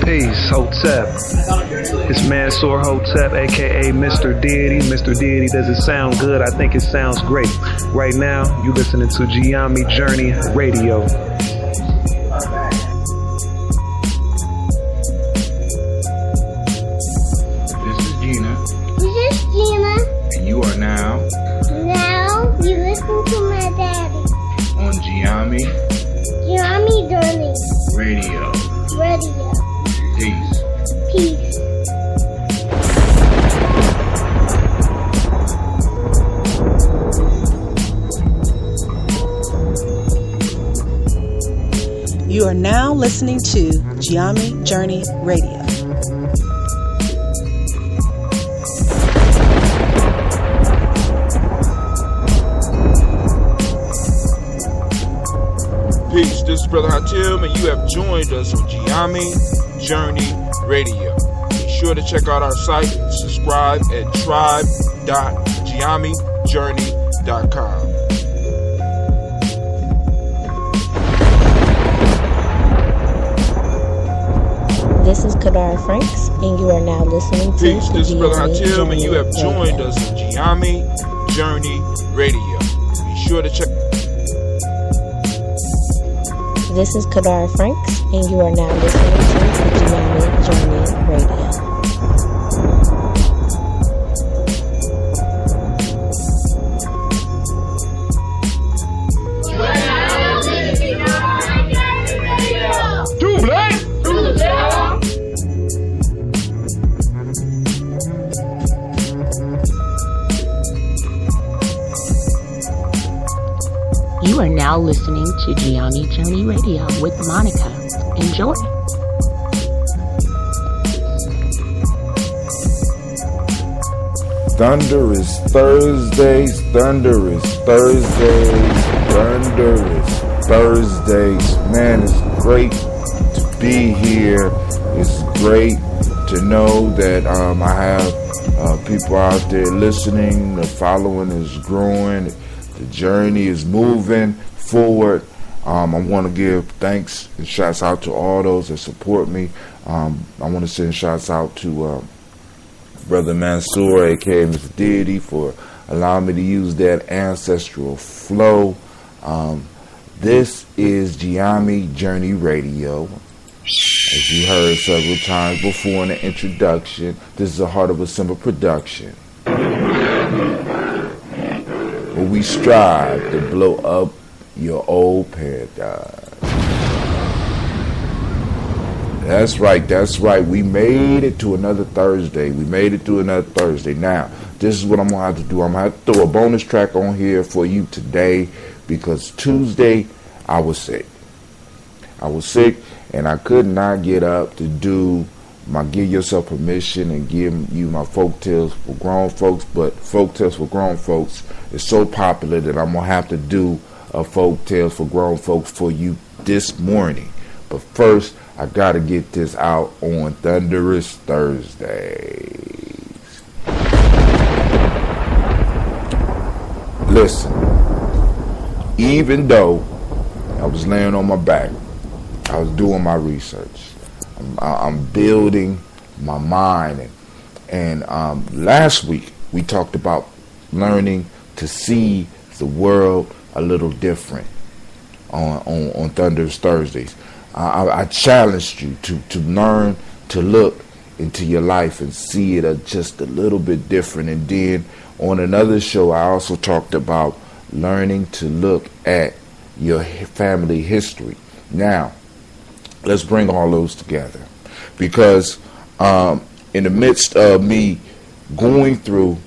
Peace, Hotep. It's Mansour Hotep, aka Mr. Deity. Mr. Deity, does it sound good? I think it sounds great. Right now, you listening to Giami Journey Radio. This is Gina. This is Gina. And you are now You listen to my daddy. on Giami Giami Journey Radio. Radio. Peace. Peace. You are now listening to Giami Journey Radio. Peace, this is Brother Hatim, and you have joined us on Giami Journey Radio. Be sure to check out our site and subscribe at tribe.giamijourney.com. This is Kadara Franks, and you are now listening to Peace, this is Brother Giami Hatim, and you have Journey joined Radio. us on Giami Journey Radio. Be sure to check. This is Kadara Franks, and you are now listening to Giami Journey Radio. Too late! You are now listening to Giami Journey Radio with Monica. Enjoy. Thunderous Thursdays, thunderous Thursdays, thunderous Thursdays. Man, it's great to be here. It's great to know that I have people out there listening. The following is growing. The journey is moving forward. I want to give thanks and shouts out to all those that support me. I want to send shouts out to Brother Mansour, aka Mr. Deity, for allowing me to use that ancestral flow. This is Giami Journey Radio. As you heard several times before in the introduction, this is a Heart of a Simple production, where we strive to blow up your old paradigm. That's right. We made it to another Thursday. Now, this is what I'm going to have to do. I'm going to have to throw a bonus track on here for you today, because Tuesday I was sick. And I could not get up to do my Give Yourself Permission and give you my folk tales for grown folks. But folk tales for grown folks is so popular that I'm going to have to do a folk tales for grown folks for you this morning. But first, I got to get this out on Thunderous Thursdays. Listen, even though I was laying on my back, I was doing my research. I'm building my mind. And last week, we talked about learning to see the world a little different on Thunderous Thursdays. I challenged you to learn to look into your life and see it just a little bit different. And then on another show, I also talked about learning to look at your family history. Now, let's bring all those together, because in the midst of me going through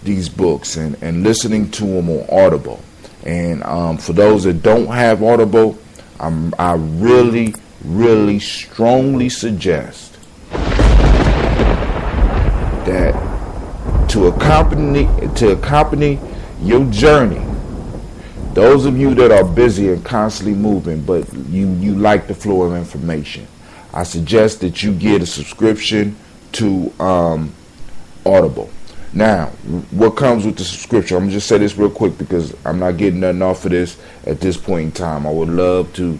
these books and listening to them on Audible, and for those that don't have Audible, I really, really strongly suggest that to accompany your journey, those of you that are busy and constantly moving, but you like the flow of information, I suggest that you get a subscription to Audible. Now, what comes with the subscription? I'm going to just say this real quick because I'm not getting nothing off of this at this point in time. I would love to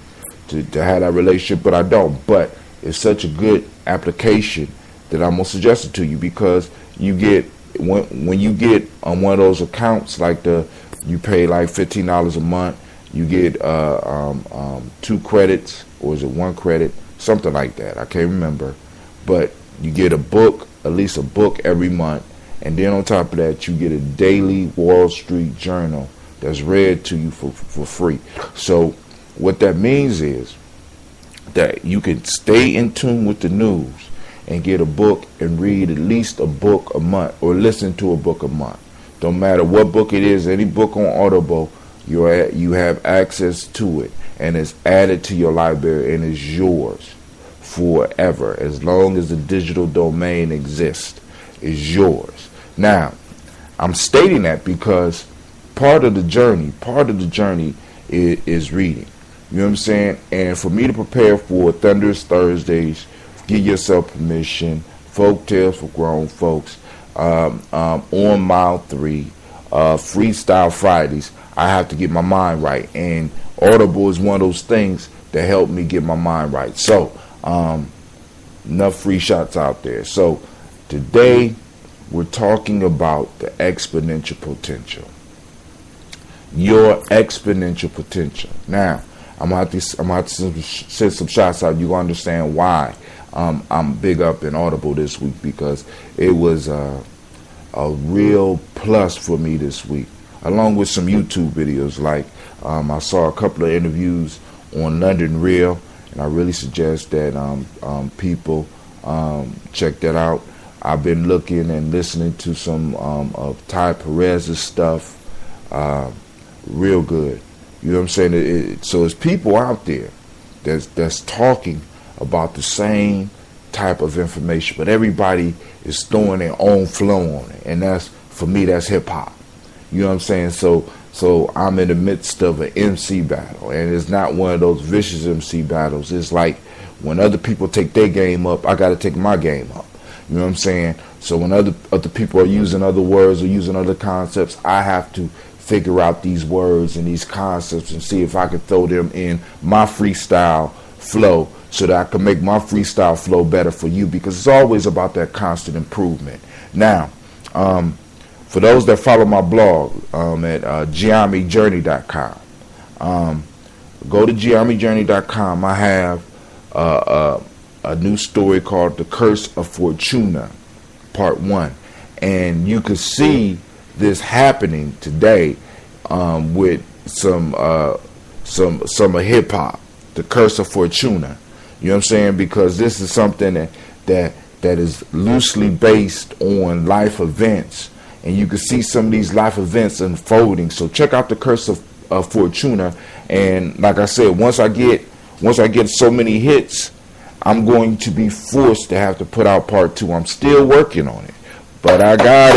have that relationship, but I don't. But it's such a good application that I'm going to suggest it to you, because you get, when you get on one of those accounts, like you pay like $15 a month, you get 2 credits, or is it 1 credit? Something like that. I can't remember. But you get a book, at least a book every month. And then on top of that, you get a daily Wall Street Journal that's read to you for free. So what that means is that you can stay in tune with the news and get a book and read at least a book a month, or listen to a book a month. Don't matter what book it is, any book on Audible, you have access to it, and it's added to your library and it's yours forever. As long as the digital domain exists, it's yours. Now, I'm stating that because part of the journey is reading. You know what I'm saying? And for me to prepare for Thunderous Thursdays, Give Yourself Permission, Folk Tales for Grown Folks, On Mile 3, Freestyle Fridays, I have to get my mind right. And Audible is one of those things that help me get my mind right. So, enough free shots out there. So, today, we're talking about the exponential potential. Your exponential potential. Now, I'm gonna have to send some shots out. You're gonna understand why I'm big up in Audible this week, because it was a real plus for me this week, along with some YouTube videos. Like I saw a couple of interviews on London Real, and I really suggest that people check that out. I've been looking and listening to some of Ty Perez's stuff. Real good. You know what I'm saying? So there's people out there that's talking about the same type of information, but everybody is throwing their own flow on it. And that's, for me, that's hip hop. You know what I'm saying? So I'm in the midst of an MC battle, and it's not one of those vicious MC battles. It's like when other people take their game up, I got to take my game up. You know what I'm saying? So when other people are using other words or using other concepts, I have to figure out these words and these concepts and see if I can throw them in my freestyle flow, so that I can make my freestyle flow better for you, because it's always about that constant improvement. Now, for those that follow my blog at GiamiJourney.com, go to GiamiJourney.com. I have a new story called The Curse of Fortuna, Part 1. And you can see this happening today with some of hip hop, The Curse of Fortuna. You know what I'm saying? Because this is something that is loosely based on life events, and you can see some of these life events unfolding. So check out The Curse of Fortuna. And like I said, once I get so many hits, I'm going to be forced to have to put out Part 2. I'm still working on it, but I got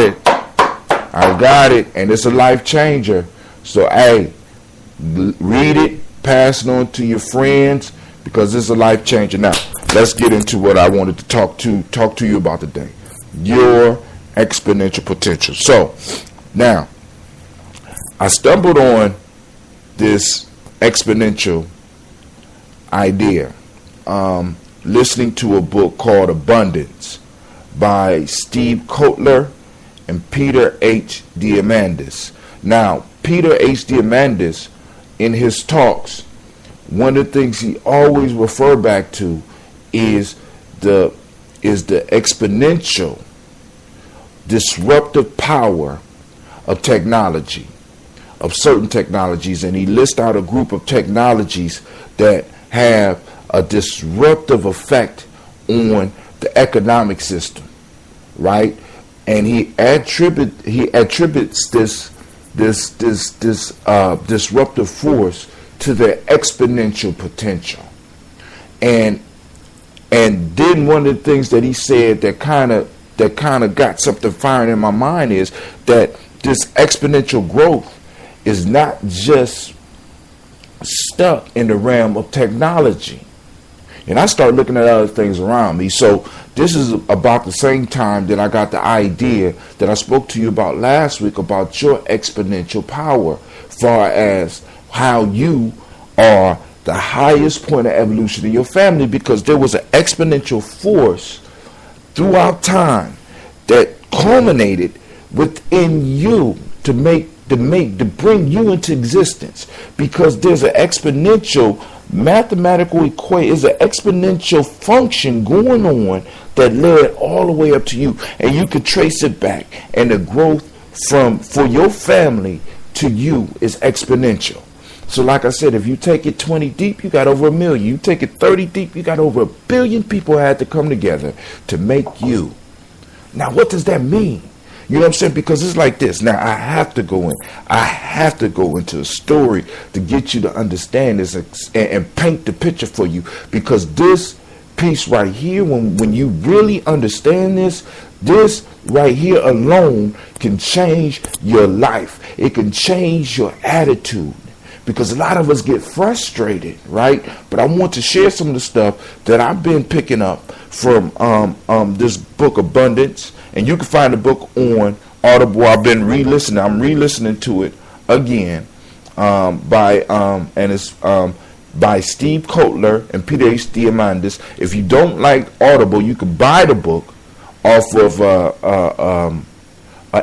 it, and it's a life changer. So hey, read it, pass it on to your friends, because it's a life changer. Now, let's get into what I wanted to talk to you about today. Your exponential potential. So, now, I stumbled on this exponential idea listening to a book called Abundance by Steve Kotler and Peter H. Diamandis. Now, Peter H. Diamandis, in his talks, one of the things he always refer back to is the exponential disruptive power of technology, of certain technologies. And he lists out a group of technologies that have a disruptive effect on the economic system, right? And he attributes this disruptive force to their exponential potential. And then one of the things that he said that kind of got something firing in my mind is that this exponential growth is not just stuck in the realm of technology. You And I start looking at other things around me. So this is about the same time that I got the idea that I spoke to you about last week about your exponential power, far as how you are the highest point of evolution in your family, because there was an exponential force throughout time that culminated within you to bring you into existence, because there's an exponential mathematical equation, is an exponential function going on that led all the way up to you, and you could trace it back, and the growth for your family to you is exponential. So like I said, if you take it 20 deep, you got over 1 million. You take it 30 deep, you got over 1 billion people had to come together to make you. Now, what does that mean? You know what I'm saying? Because it's like this. Now, I have to go into a story to get you to understand this and paint the picture for you. Because this piece right here, when you really understand this right here alone can change your life. It can change your attitude. Because a lot of us get frustrated, right? But I want to share some of the stuff that I've been picking up from this book, Abundance. And you can find the book on Audible. I've been re-listening. I'm re-listening to it again by Steve Kotler and Peter H. Diamandis. If you don't like Audible, you can buy the book off of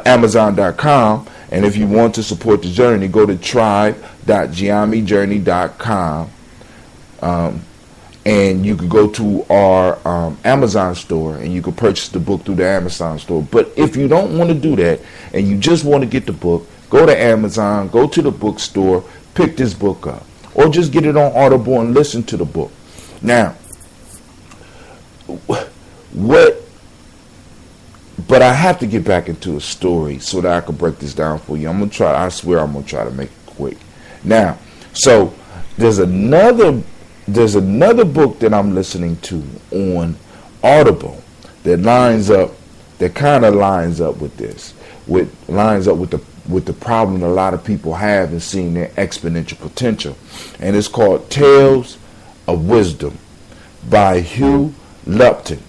Amazon.com. And if you want to support the journey, go to tribe.giamijourney.com. And you could go to our Amazon store and you can purchase the book through the Amazon store. But if you don't want to do that and you just want to get the book, go to Amazon, go to the bookstore, pick this book up. Or just get it on Audible and listen to the book. Now, but I have to get back into a story so that I can break this down for you. I swear I'm going to try to make it quick. Now, so there's another book that I'm listening to on Audible that kind of lines up with this, with the problem a lot of people have in seeing their exponential potential. And it's called Tales of Wisdom by Hugh Lupton.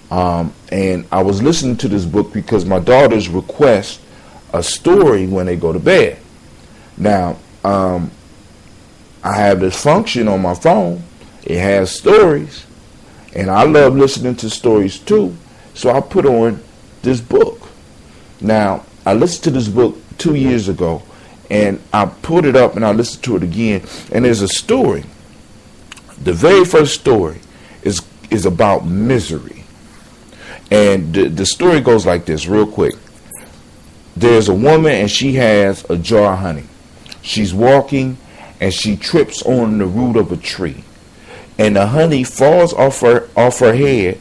And I was listening to this book because my daughters request a story when they go to bed. Now, I have this function on my phone. It has stories, and I love listening to stories too. So I put on this book. Now, I listened to this book 2 years ago, and I put it up and I listened to it again. And there's a story. The very first story is about misery. And the story goes like this, real quick. There's a woman and she has a jar of honey. She's walking and she trips on the root of a tree. And the honey falls off her head,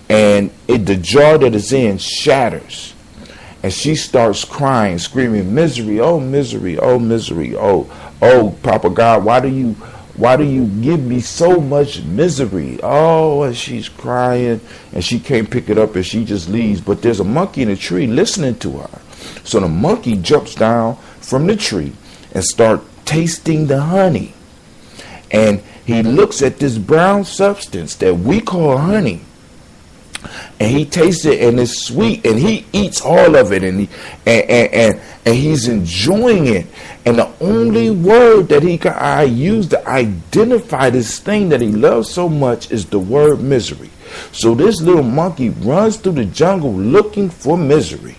and the jar that it's in shatters. And she starts crying, screaming, "Misery, oh misery, oh misery, oh Papa God, why do you give me so much misery?" Oh, and she's crying and she can't pick it up and she just leaves. But there's a monkey in a tree listening to her. So the monkey jumps down from the tree and starts tasting the honey. And he looks at this brown substance that we call honey. And he tastes it and it's sweet, and he eats all of it, and he's enjoying it. And the only word that I use to identify this thing that he loves so much is the word misery. So this little monkey runs through the jungle looking for misery.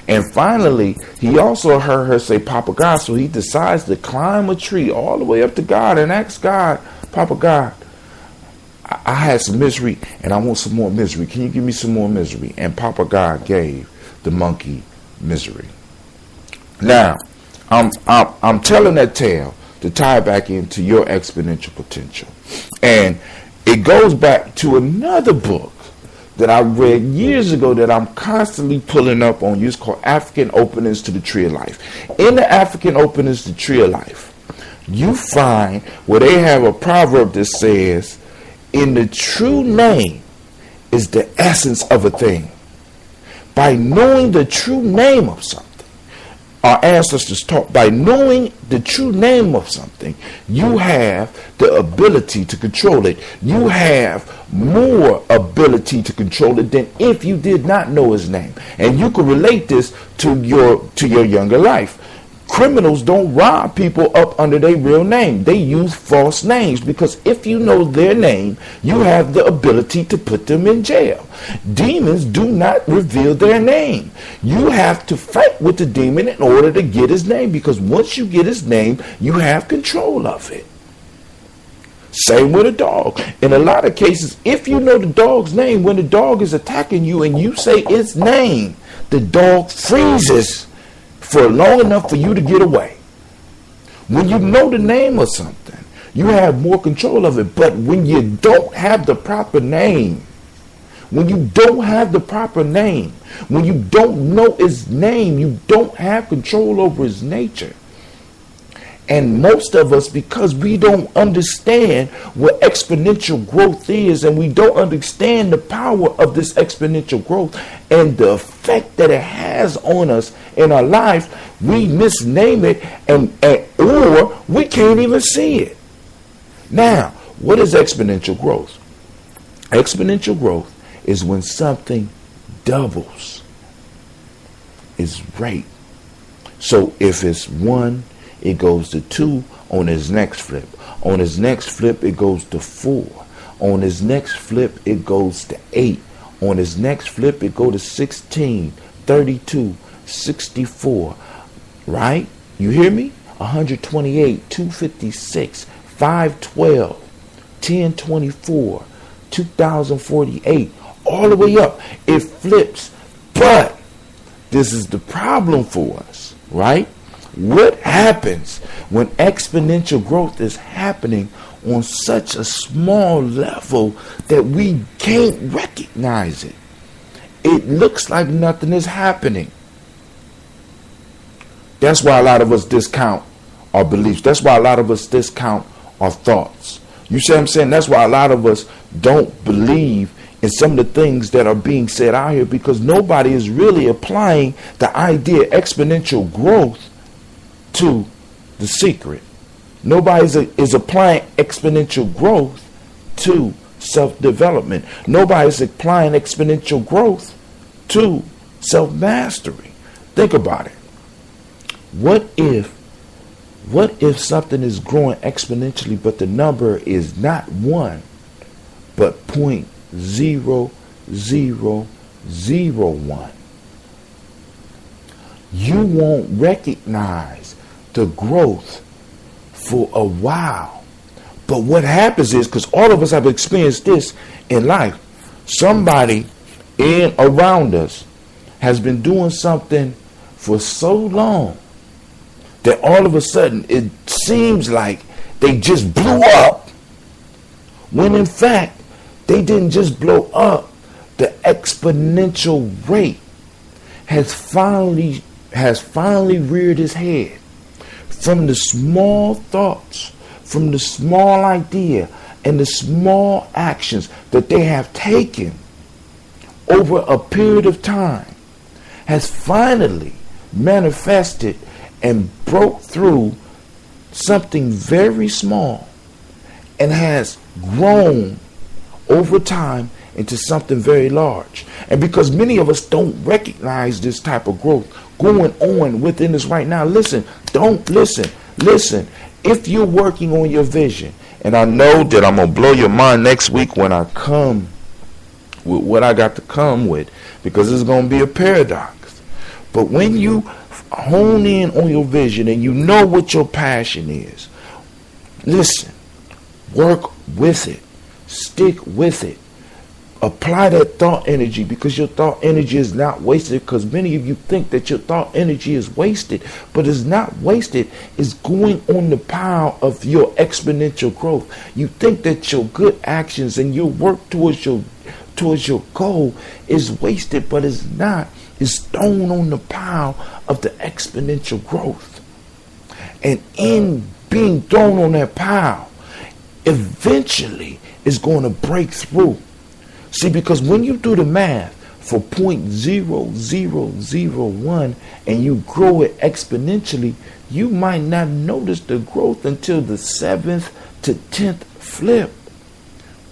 And finally, he also heard her say, "Papa God," so he decides to climb a tree all the way up to God and ask God, "Papa God, I had some misery and I want some more misery. Can you give me some more misery?" And Papa God gave the monkey misery. Now, I'm telling that tale to tie back into your exponential potential. And it goes back to another book that I read years ago that I'm constantly pulling up on you. It's called African Openings to the Tree of Life. In the African Openings to the Tree of Life, you find where they have a proverb that says, "In the true name is the essence of a thing." By knowing the true name of something, our ancestors taught, by knowing the true name of something, you have the ability to control it. You have more ability to control it than if you did not know his name. And you can relate this to your younger life. Criminals don't rob people up under their real name. They use false names, because if you know their name, you have the ability to put them in jail. Demons do not reveal their name. You have to fight with the demon in order to get his name, because once you get his name, you have control of it. Same with a dog. In a lot of cases, if you know the dog's name, when the dog is attacking you and you say its name, the dog freezes for long enough for you to get away. When you know the name of something, you have more control of it. But when you don't have the proper name, when you don't know his name, you don't have control over his nature. And most of us, because we don't understand what exponential growth is, and we don't understand the power of this exponential growth and the effect that it has on us in our lives, we misname it or we can't even see it. Now, what is exponential growth? Exponential growth is when something doubles its rate. So if it's 1, it goes to 2 on his next flip. On his next flip, it goes to 4. On his next flip, it goes to 8. On his next flip, it goes to 16, 32, 64. Right? You hear me? 128, 256, 512, 1024, 2048, all the way up. It flips. But this is the problem for us, right? What happens when exponential growth is happening on such a small level that we can't recognize it? It looks like nothing is happening. That's why a lot of us discount our beliefs. That's why a lot of us discount our thoughts. You see what I'm saying? That's why a lot of us don't believe in some of the things that are being said out here, because nobody is really applying the idea of exponential growth to the secret. Nobody is applying exponential growth to self-development. Nobody is applying exponential growth to self-mastery. Think about it. What if something is growing exponentially, but the number is not 1, but 0.0001? You won't recognize the growth for a while. But what happens is, because all of us have experienced this in life, somebody around us has been doing something for so long that all of a sudden it seems like they just blew up, when in fact they didn't just blow up. The exponential rate has finally reared its head. From the small thoughts, from the small idea, and the small actions that they have taken over a period of time, has finally manifested and broke through something very small, and has grown over time into something very large. And because many of us don't recognize this type of growth going on within us right now, listen. If you're working on your vision, and I know that I'm going to blow your mind next week when I come with what I got to come with, because it's going to be a paradox. But when you hone in on your vision and you know what your passion is, listen, work with it, stick with it. Apply that thought energy, because your thought energy is not wasted. Because many of you think that your thought energy is wasted, but it's not wasted. It's going on the power of your exponential growth. You think that your good actions and your work towards your goal is wasted, but it's not. It's thrown on the power of the exponential growth. And in being thrown on that power, eventually it's going to break through. See, because when you do the math, for 0.0001 and you grow it exponentially, you might not notice the growth until the 7th to 10th flip.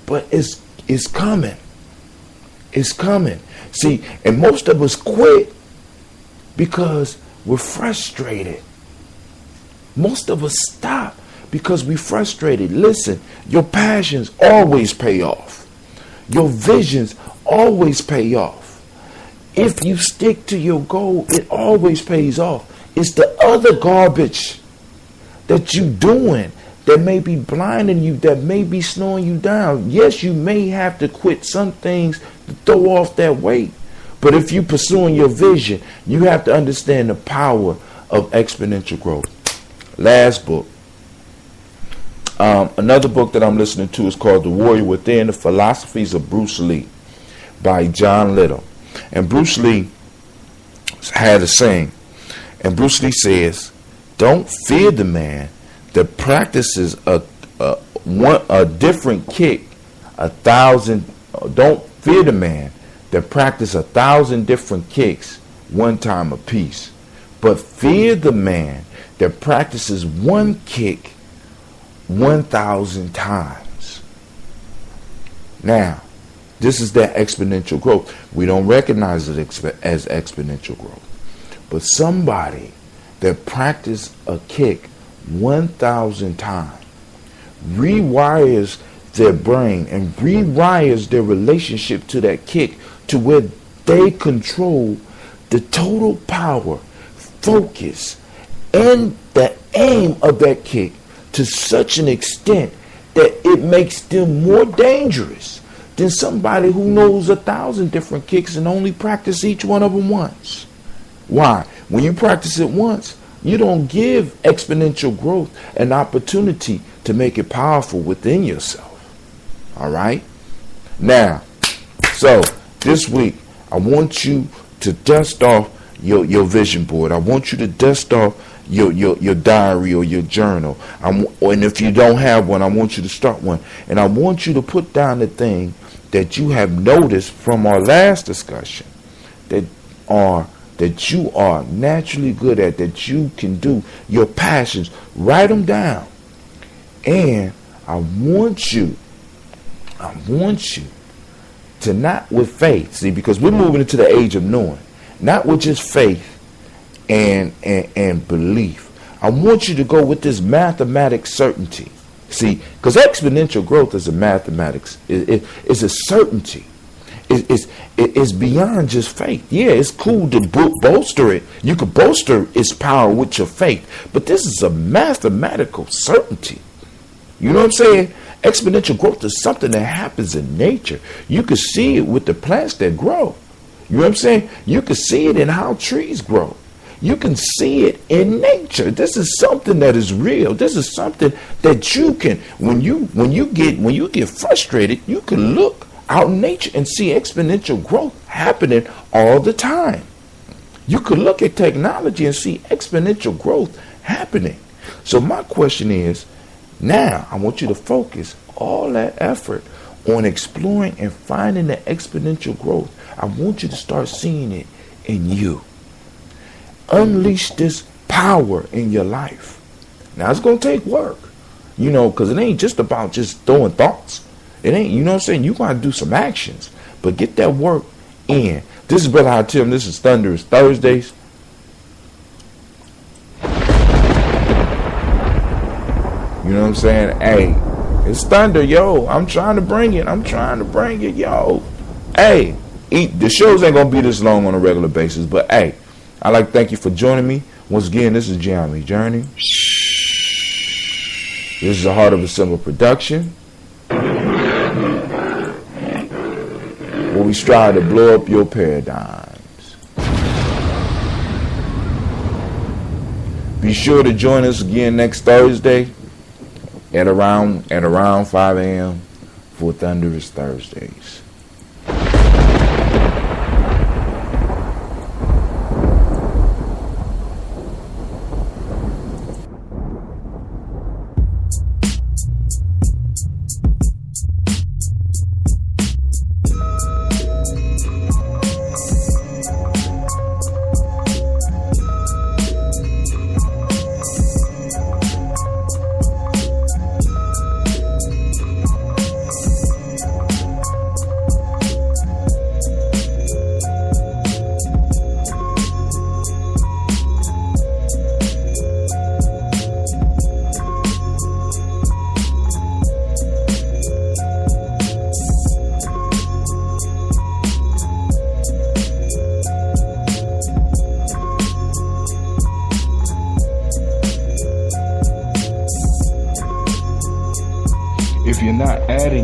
But it's coming. It's coming. See, and most of us quit because we're frustrated. Most of us stop because we're frustrated. Listen, your passions always pay off. Your visions always pay off. If you stick to your goal, it always pays off. It's the other garbage that you doing that may be blinding you, that may be slowing you down. Yes, you may have to quit some things to throw off that weight. But if you're pursuing your vision, you have to understand the power of exponential growth. Last book. Another book that I'm listening to is called The Warrior Within, The Philosophies of Bruce Lee by John Little. And Bruce Lee had a saying, and Bruce Lee says, don't fear the man that practices a different kick 1,000. Don't fear the man that practices 1,000 different kicks one time apiece, but fear the man that practices one kick 1,000 times. Now, this is that exponential growth. We don't recognize it as exponential growth. But somebody that practices a kick 1,000 times rewires their brain and rewires their relationship to that kick to where they control the total power, focus, and the aim of that kick to such an extent that it makes them more dangerous than somebody who knows 1,000 different kicks and only practice each one of them once. Why? When you practice it once, you don't give exponential growth an opportunity to make it powerful within yourself. All right? Now, so this week, I want you to dust off your vision board. I want you to dust off your diary or your journal. And if you don't have one, I want you to start one. And I want you to put down the thing that you have noticed from our last discussion that you are naturally good at, that you can do, your passions. Write them down. And I want you to not with faith, see, because we're moving into the age of knowing, not with just faith and belief. I want you to go with this mathematic certainty. See, because exponential growth is a mathematics. It's a certainty. It's beyond just faith. Yeah, it's cool to bolster it. You could bolster its power with your faith. But this is a mathematical certainty. You know what I'm saying? Exponential growth is something that happens in nature. You can see it with the plants that grow. You know what I'm saying? You can see it in how trees grow. You can see it in nature. This is something that is real. This is something that you can, when you get frustrated, you can look out in nature and see exponential growth happening all the time. You could look at technology and see exponential growth happening. So my question is, now I want you to focus all that effort on exploring and finding the exponential growth. I want you to start seeing it in you. Unleash this power in your life. Now it's going to take work, because it ain't just about just throwing thoughts. It ain't, you know what I'm saying? You got to do some actions, but get that work in. This is Brother Hatim. This is Thunderous Thursdays. You know what I'm saying? Hey, it's thunder, yo. I'm trying to bring it, yo. Hey, the shows ain't going to be this long on a regular basis, but hey, I'd like to thank you for joining me. Once again, this is Gianni Journey. This is a Heart of a Simple production, where we strive to blow up your paradigms. Be sure to join us again next Thursday at around 5 a.m. for Thunderous Thursdays.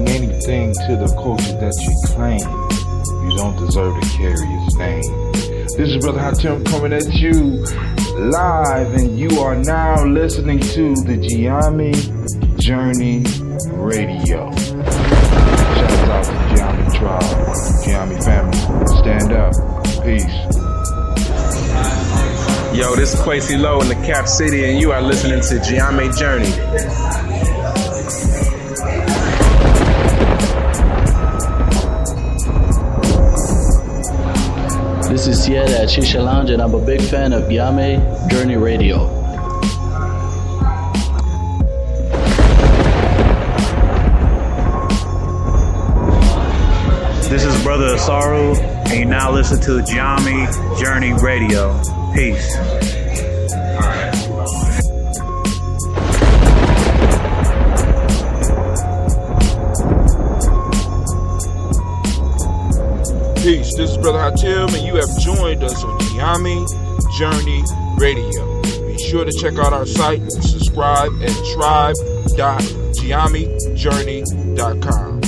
bring anything to the culture that you claim, you don't deserve to carry his name. This is Brother Hatim coming at you live, and you are now listening to the Giami Journey Radio. Shouts out to Giami Tribe, Giami family. Stand up. Peace. Yo, this is Quasi Low in the Cap City, and you are listening to Giami Journey. This is Sierra at Shisha Lounge, and I'm a big fan of Giami Journey Radio. This is Brother Asaru, and you now listen to Giami Journey Radio. Peace. Peace. This is Brother Hatim, and you have joined us on Giami Journey Radio. Be sure to check out our site and subscribe at tribe.giamijourney.com.